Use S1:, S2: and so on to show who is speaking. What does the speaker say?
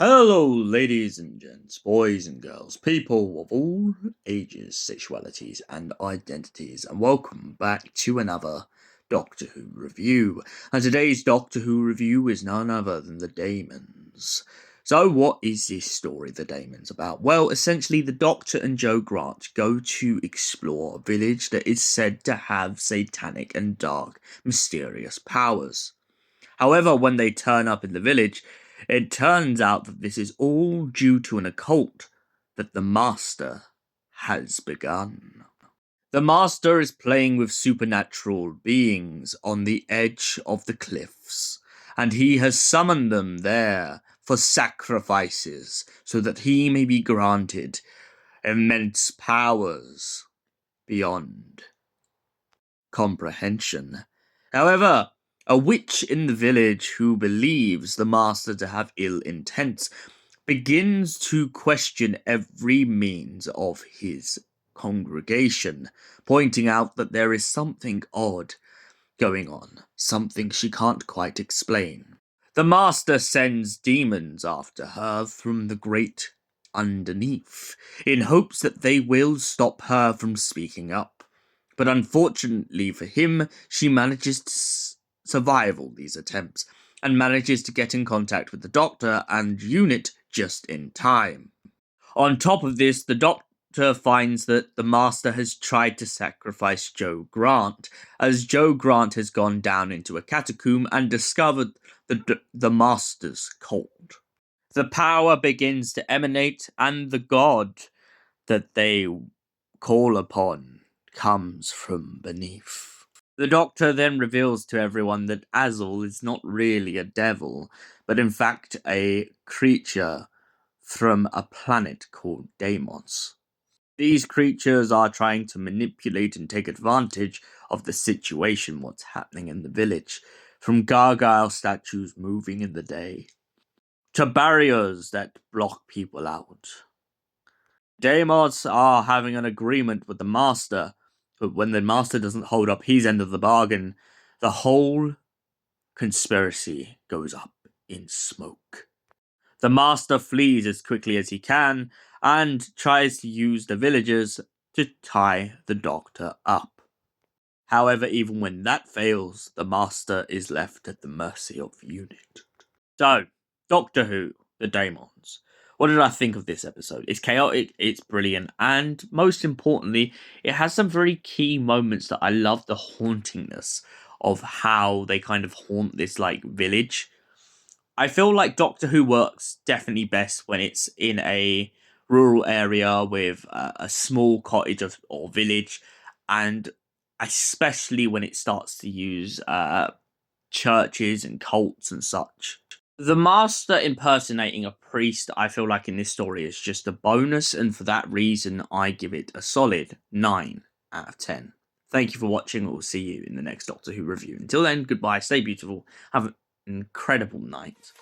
S1: Hello, ladies and gents, boys and girls, people of all ages, sexualities, and identities, and welcome back to another Doctor Who review. And today's Doctor Who review is none other than the Daemons. So, what is this story, the Daemons, about? Well, essentially, the Doctor and Jo Grant go to explore a village that is said to have satanic and dark, mysterious powers. However, when they turn up in the village, it turns out that this is all due to an occult that the Master has begun. The Master is playing with supernatural beings on the edge of the cliffs, and he has summoned them there for sacrifices so that he may be granted immense powers beyond comprehension. However, a witch in the village who believes the Master to have ill intents begins to question every means of his congregation, pointing out that there is something odd going on, something she can't quite explain. The Master sends demons after her from the great underneath, in hopes that they will stop her from speaking up. But unfortunately for him, she manages to survive all these attempts, and manages to get in contact with the Doctor and Unit just in time. On top of this, the Doctor finds that the Master has tried to sacrifice Jo Grant, as Jo Grant has gone down into a catacomb and discovered the Master's cult. The power begins to emanate, and the god that they call upon comes from beneath. The Doctor then reveals to everyone that Azul is not really a devil, but in fact a creature from a planet called Daemons. These creatures are trying to manipulate and take advantage of the situation, what's happening in the village, from gargoyle statues moving in the day, to barriers that block people out. Daemons are having an agreement with the Master, but when the Master doesn't hold up his end of the bargain, the whole conspiracy goes up in smoke. The Master flees as quickly as he can and tries to use the villagers to tie the Doctor up. However, even when that fails, the Master is left at the mercy of Unit. So, Doctor Who, the Daemons. What did I think of this episode? It's chaotic, it's brilliant, and most importantly, it has some very key moments that I love the hauntingness of how they kind of haunt this village. I feel like Doctor Who works definitely best when it's in a rural area with a small cottage or village, and especially when it starts to use churches and cults and such. The Master impersonating a priest, I feel like in this story, is just a bonus, and for that reason, I give it a solid 9 out of 10. Thank you for watching. We'll see you in the next Doctor Who review. Until then, goodbye, stay beautiful, have an incredible night.